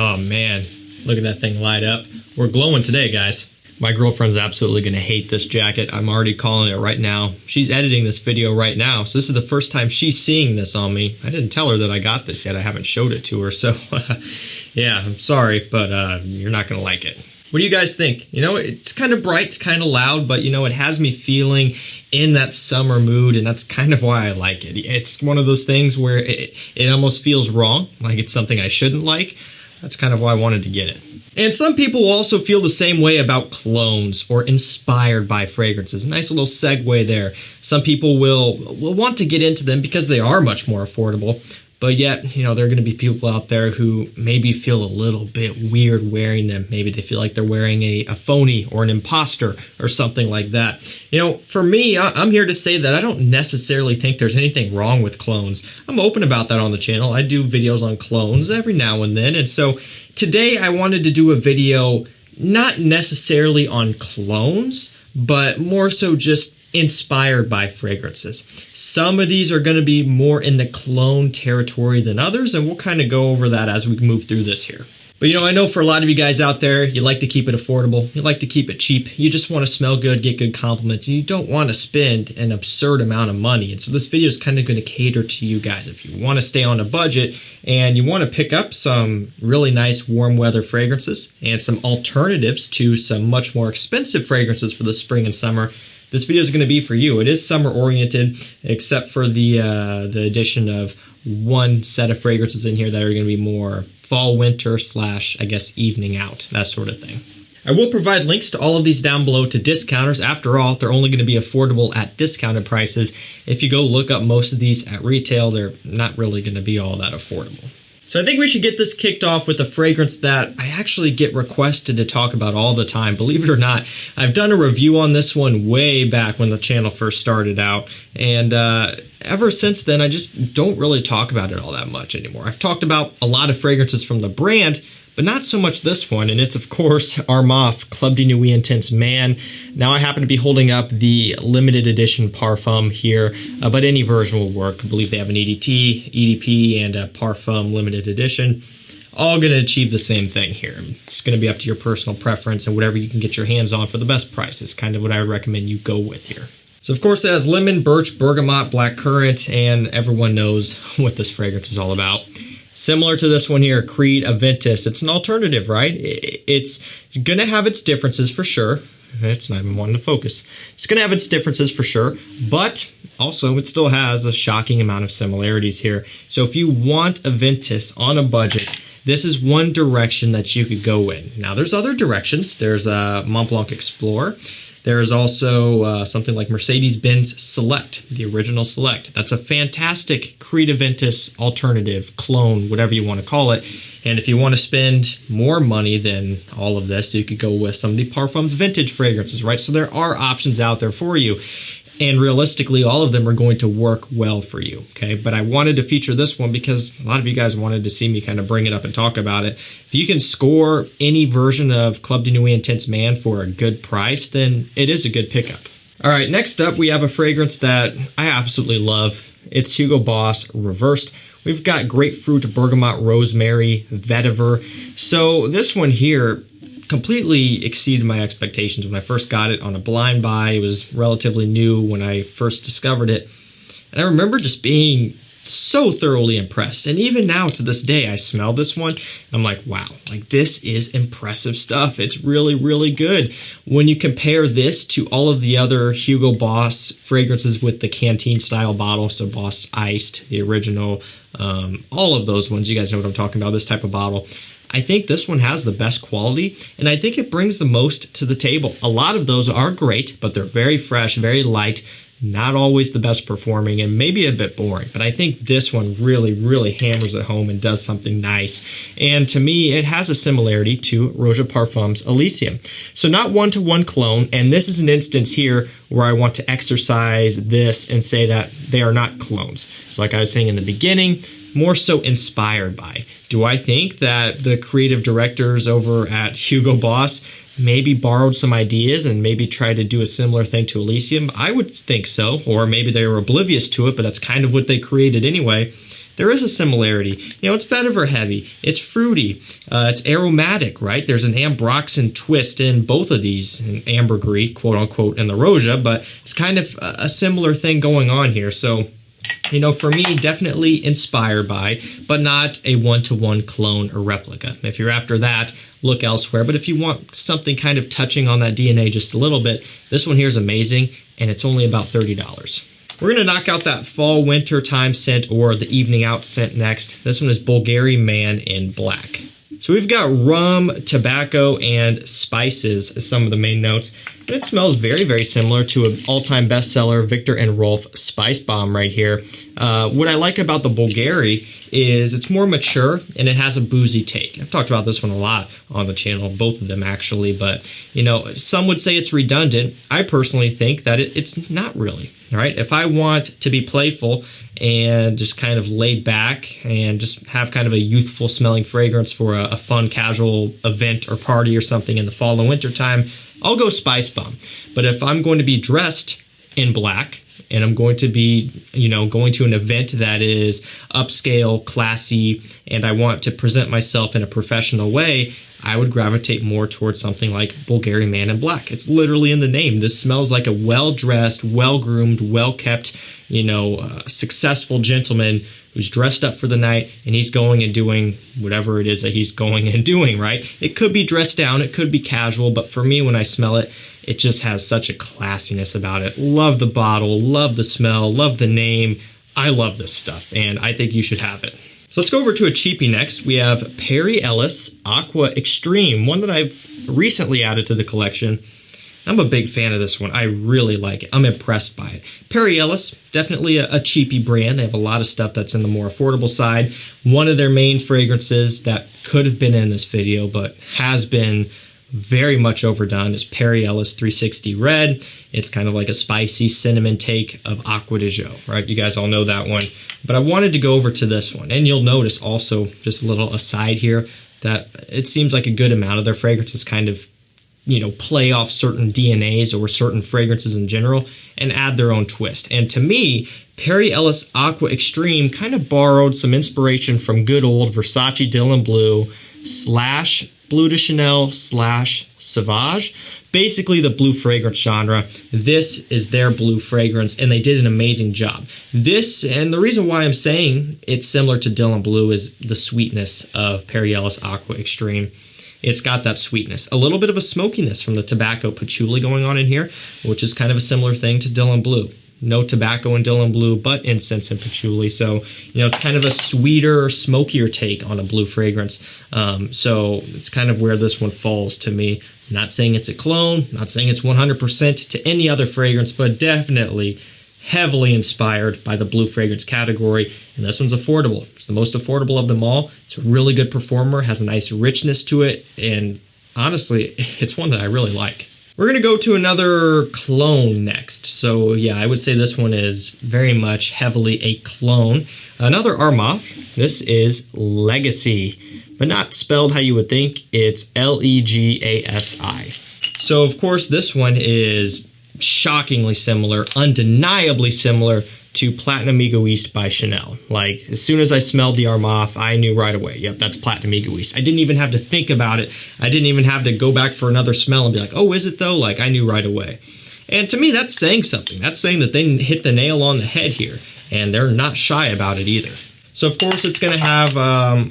Oh man, look at that thing light up. We're glowing today, guys. My girlfriend's absolutely gonna hate this jacket. I'm already calling it right now. She's editing this video right now, so this is the first time she's seeing this on me. I didn't tell her that I got this yet. I haven't showed it to her, so yeah, I'm sorry, but you're not gonna like it. What do you guys think? You know, it's kind of bright, it's kind of loud, but you know, it has me feeling in that summer mood, and that's kind of why I like it. It's one of those things where it almost feels wrong, like it's something I shouldn't like. That's kind of why I wanted to get it. And some people will also feel the same way about colognes or inspired by fragrances. Nice little segue there. Some people will want to get into them because they are much more affordable. But yet, you know, there are going to be people out there who maybe feel a little bit weird wearing them. Maybe they feel like they're wearing a phony or an imposter or something like that. You know, for me, I'm here to say that I don't necessarily think there's anything wrong with clones. I'm open about that on the channel. I do videos on clones every now and then. And so today I wanted to do a video not necessarily on clones, but more so just inspired by fragrances. Some of these are going to be more in the cologne territory than others, and we'll kind of go over that as we move through this here. But you know, I know for a lot of you guys out there, you like to keep it affordable, you like to keep it cheap, you just want to smell good, get good compliments, and you don't want to spend an absurd amount of money. And so this video is kind of going to cater to you guys. If you want to stay on a budget and you want to pick up some really nice warm weather fragrances and some alternatives to some much more expensive fragrances for the spring and summer, this video is going to be for you. It is summer oriented, except for the addition of one set of fragrances in here that are going to be more fall, winter / I guess evening out, that sort of thing. I will provide links to all of these down below to discounters. After all, they're only going to be affordable at discounted prices. If you go look up most of these at retail, they're not really going to be all that affordable. So I think we should get this kicked off with a fragrance that I actually get requested to talk about all the time. Believe it or not, I've done a review on this one way back when the channel first started out. And ever since then, I just don't really talk about it all that much anymore. I've talked about a lot of fragrances from the brand, but not so much this one, and it's of course Armaf Club de Nuit Intense Man. Now I happen to be holding up the limited edition Parfum here, but any version will work. I believe they have an EDT, EDP, and a Parfum limited edition. All going to achieve the same thing here. It's going to be up to your personal preference and whatever you can get your hands on for the best price is kind of what I would recommend you go with here. So of course it has lemon, birch, bergamot, blackcurrant, and everyone knows what this fragrance is all about. Similar to this one here, Creed Aventus. It's an alternative, right? It's going to have its differences for sure. It's not even wanting to focus. It's going to have its differences for sure, but also it still has a shocking amount of similarities here. So if you want Aventus on a budget, this is one direction that you could go in. Now there's other directions. There's Mont Blanc Explorer. There's also something like Mercedes-Benz Select, the original Select. That's a fantastic Creed Aventus alternative, clone, whatever you want to call it. And if you want to spend more money than all of this, you could go with some of the Parfums vintage fragrances, right? So there are options out there for you. And realistically, all of them are going to work well for you, okay? But I wanted to feature this one because a lot of you guys wanted to see me kind of bring it up and talk about it. If you can score any version of Club de Nuit Intense Man for a good price, then it is a good pickup. All right, next up, we have a fragrance that I absolutely love. It's Hugo Boss Reversed. We've got grapefruit, bergamot, rosemary, vetiver. So this one here completely exceeded my expectations when I first got it on a blind buy. It was relatively new when I first discovered it. And I remember just being so thoroughly impressed. And even now to this day, I smell this one. I'm like, wow, like this is impressive stuff. It's really, really good. When you compare this to all of the other Hugo Boss fragrances with the canteen style bottle, so Boss Iced, the original, all of those ones, you guys know what I'm talking about, this type of bottle. I think this one has the best quality, and I think it brings the most to the table. A lot of those are great, but they're very fresh, very light, not always the best performing, and maybe a bit boring. But I think this one really, really hammers it home and does something nice. And to me, it has a similarity to Roja Parfums Elysium. So not one-to-one clone, and this is an instance here where I want to exercise this and say that they are not clones. So like I was saying in the beginning, more so inspired by. Do I think that the creative directors over at Hugo Boss maybe borrowed some ideas and maybe tried to do a similar thing to Elysium? I would think so, or maybe they were oblivious to it, but that's kind of what they created anyway. there is a similarity. You know, it's vetiver heavy, it's fruity, it's aromatic, right? There's an ambroxan twist in both of these, in ambergris, quote unquote, in the Roja, but it's kind of a similar thing going on here. So, you know, for me, definitely inspired by, but not a one-to-one clone or replica. If you're after that, look elsewhere. But if you want something kind of touching on that DNA just a little bit, this one here is amazing, and it's only about $30. We're going to knock out that fall winter time scent or the evening out scent next. This one is Bvlgari Man In Black. So we've got rum, tobacco, and spices as some of the main notes. And it smells very, very similar to an all-time bestseller, Viktor and Rolf Spice Bomb right here. What I like about the Bvlgari is it's more mature and it has a boozy take. I've talked about this one a lot on the channel, both of them actually, but you know, some would say it's redundant. I personally think that it's not really. All right, if I want to be playful and just kind of laid back and just have kind of a youthful smelling fragrance for a fun casual event or party or something in the fall and winter time, I'll go Spice Bomb. But if I'm going to be dressed in black and I'm going to be, you know, going to an event that is upscale, classy, and I want to present myself in a professional way, I would gravitate more towards something like Bvlgari Man In Black. It's literally in the name. This smells like a well-dressed, well-groomed, well-kept, you know, successful gentleman who's dressed up for the night and he's going and doing whatever it is that he's going and doing, right? It could be dressed down, it could be casual, but for me, when I smell it, it just has such a classiness about it. Love the bottle, love the smell, love the name. I love this stuff, and I think you should have it. So let's go over to a cheapie next. We have Perry Ellis Aqua Extreme, one that I've recently added to the collection. I'm a big fan of this one. I really like it. I'm impressed by it. Perry Ellis, definitely a cheapie brand. They have a lot of stuff that's in the more affordable side. One of their main fragrances that could have been in this video but has been very much overdone is Perry Ellis 360 Red. It's kind of like a spicy cinnamon take of Aqua de Jo, right? You guys all know that one. But I wanted to go over to this one. And you'll notice also, just a little aside here, that it seems like a good amount of their fragrances kind of, you know, play off certain DNAs or certain fragrances in general and add their own twist. And to me, Perry Ellis Aqua Extreme kind of borrowed some inspiration from good old Versace Dylan Blue / Bleu de Chanel / Sauvage. Basically the blue fragrance genre. This is their blue fragrance and they did an amazing job. This, and the reason why I'm saying it's similar to Dylan Blue is the sweetness of Perry Ellis Aqua Extreme. It's got that sweetness. A little bit of a smokiness from the tobacco patchouli going on in here, which is kind of a similar thing to Dylan Blue. No tobacco in Dylan Blue, but incense and patchouli. So, you know, it's kind of a sweeter, smokier take on a blue fragrance. So it's kind of where this one falls to me. Not saying it's a clone, not saying it's 100% to any other fragrance, but definitely heavily inspired by the blue fragrance category. And this one's affordable. It's the most affordable of them all. It's a really good performer, has a nice richness to it, and honestly, it's one that I really like. We're going to go to another clone next. So yeah, I would say this one is very much heavily a clone. Another Armaf. This is Legasi, but not spelled how you would think. It's Legasi. So of course this one is shockingly similar, undeniably similar to Platinum Egoiste by Chanel. Like, as soon as I smelled the Armaf, I knew right away, yep, that's Platinum Egoiste. I didn't even have to think about it. I didn't even have to go back for another smell and be like, oh, is it though? Like, I knew right away. And to me, that's saying something. That's saying that they hit the nail on the head here, and they're not shy about it either. So, of course, it's going to have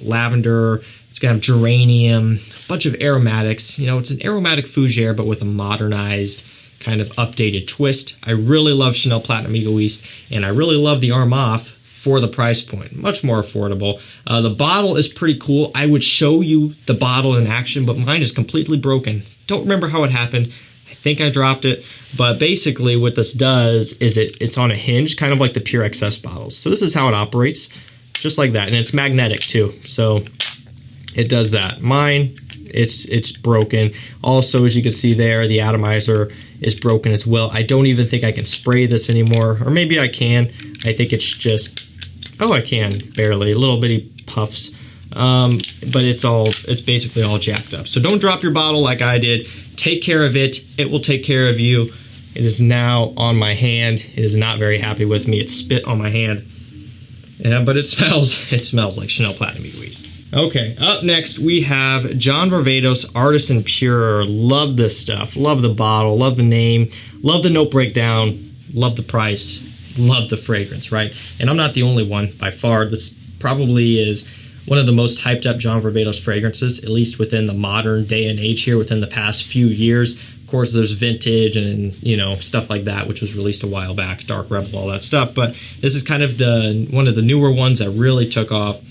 lavender, it's going to have geranium, a bunch of aromatics. You know, it's an aromatic fougere, but with a modernized kind of updated twist. I really love Chanel Platinum Egoiste, and I really love the Armaf for the price point. Much more affordable. The bottle is pretty cool. I would show you the bottle in action, but mine is completely broken. Don't remember how it happened. I think I dropped it, but basically what this does is it's on a hinge, kind of like the Pure XS bottles. So this is how it operates, just like that, and it's magnetic too. So it does that. Mine, it's broken. Also, as you can see there, the atomizer is broken as well. I don't even think I can spray this anymore, or maybe I can. I think it's just, oh, I can, barely, little bitty puffs. But it's basically all jacked up. So don't drop your bottle like I did. Take care of it. It will take care of you. It is now on my hand. It is not very happy with me. It spit on my hand. Yeah, but it smells like Chanel Platinum Egoise. Okay, up next we have John Varvatos Artisan Pure. Love this stuff. Love the bottle. Love the name. Love the note breakdown. Love the price. Love the fragrance, right? And I'm not the only one by far. This probably is one of the most hyped up John Varvatos fragrances, at least within the modern day and age here, within the past few years. Of course, there's vintage and, you know, stuff like that, which was released a while back, Dark Rebel, all that stuff. But this is kind of one of the newer ones that really took off.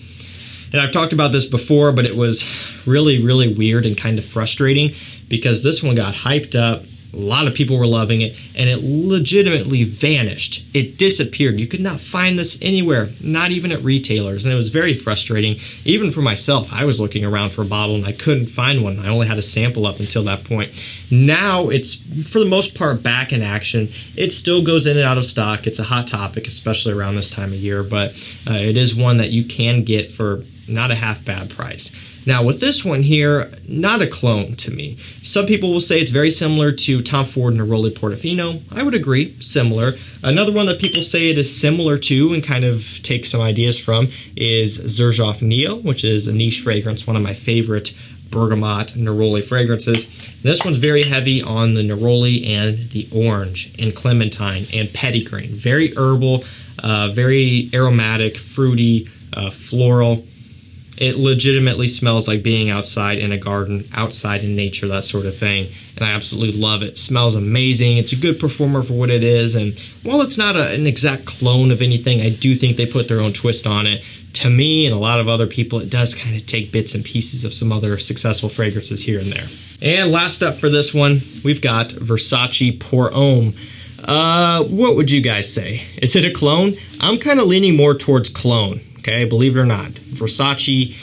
And I've talked about this before, but it was really, really weird and kind of frustrating because this one got hyped up. A lot of people were loving it, and it legitimately vanished. It disappeared. You could not find this anywhere, not even at retailers, and it was very frustrating. Even for myself, I was looking around for a bottle, and I couldn't find one. I only had a sample up until that point. Now, it's, for the most part, back in action. It still goes in and out of stock. It's a hot topic, especially around this time of year, but it is one that you can get for not a half bad price. Now, with this one here, not a clone to me. Some people will say it's very similar to Tom Ford Neroli Portofino. I would agree, similar. Another one that people say it is similar to and kind of take some ideas from is Xerjoff Neo, which is a niche fragrance, one of my favorite bergamot neroli fragrances. This one's very heavy on the neroli and the orange and clementine and petitgrain. Very herbal, very aromatic, fruity, floral. It legitimately smells like being outside in a garden, outside in nature, that sort of thing. And I absolutely love it. Smells amazing. It's a good performer for what it is. And while it's not an exact clone of anything, I do think they put their own twist on it. To me and a lot of other people, it does kind of take bits and pieces of some other successful fragrances here and there. And last up for this one, we've got Versace Pour Homme. What would you guys say? Is it a clone? I'm kind of leaning more towards clone. Okay, believe it or not, Versace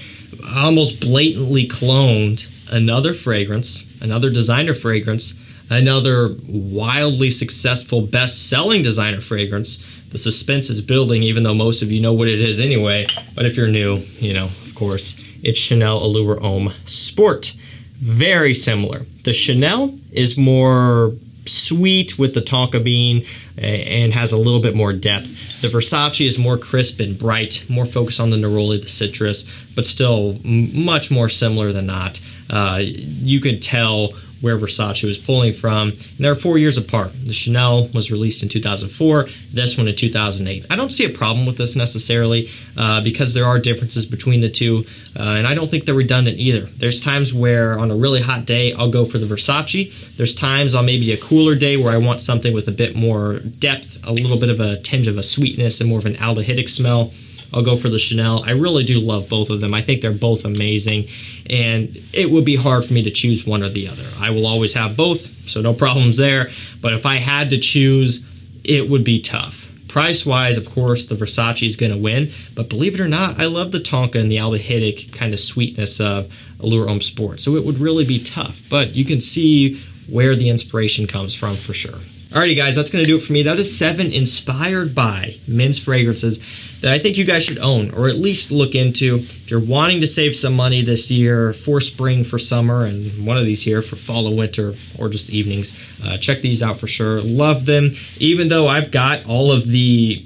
almost blatantly cloned another fragrance, another designer fragrance, another wildly successful best-selling designer fragrance. The suspense is building, even though most of you know what it is anyway. But if you're new, you know, of course, it's Chanel Allure Homme Sport. Very similar. The Chanel is more sweet with the tonka bean and has a little bit more depth. The Versace is more crisp and bright, more focused on the neroli, the citrus, but still much more similar than not. You could tell where Versace was pulling from. And they're 4 years apart. The Chanel was released in 2004, this one in 2008. I don't see a problem with this necessarily because there are differences between the two, and I don't think they're redundant either. There's times where on a really hot day, I'll go for the Versace. There's times on maybe a cooler day where I want something with a bit more depth, a little bit of a tinge of a sweetness and more of an aldehydic smell. I'll go for the Chanel. I really do love both of them. I think they're both amazing, and it would be hard for me to choose one or the other. I will always have both, so no problems there, but if I had to choose, it would be tough. Price-wise, of course, the Versace is going to win, but believe it or not, I love the tonka and the aldehydic kind of sweetness of Allure Homme Sport, so it would really be tough, but you can see where the inspiration comes from for sure. Alrighty guys, that's going to do it for me. That is 7 inspired by men's fragrances that I think you guys should own or at least look into. If you're wanting to save some money this year for spring, for summer, and one of these here for fall and winter or just evenings, check these out for sure. Love them. Even though I've got all of the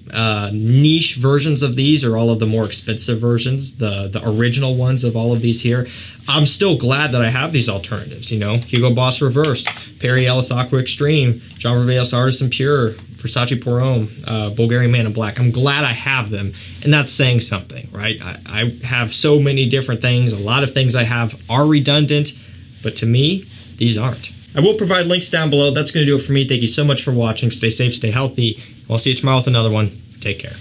niche versions of these or all of the more expensive versions, the original ones of all of these here, I'm still glad that I have these alternatives, you know. Hugo Boss Reverse, Perry Ellis Aqua Extreme, John Varvatos Artisan Pure, Versace Pour Homme, Bvlgari Man In Black. I'm glad I have them, and that's saying something, right? I have so many different things. A lot of things I have are redundant, but to me, these aren't. I will provide links down below. That's going to do it for me. Thank you so much for watching. Stay safe, stay healthy. I'll see you tomorrow with another one. Take care.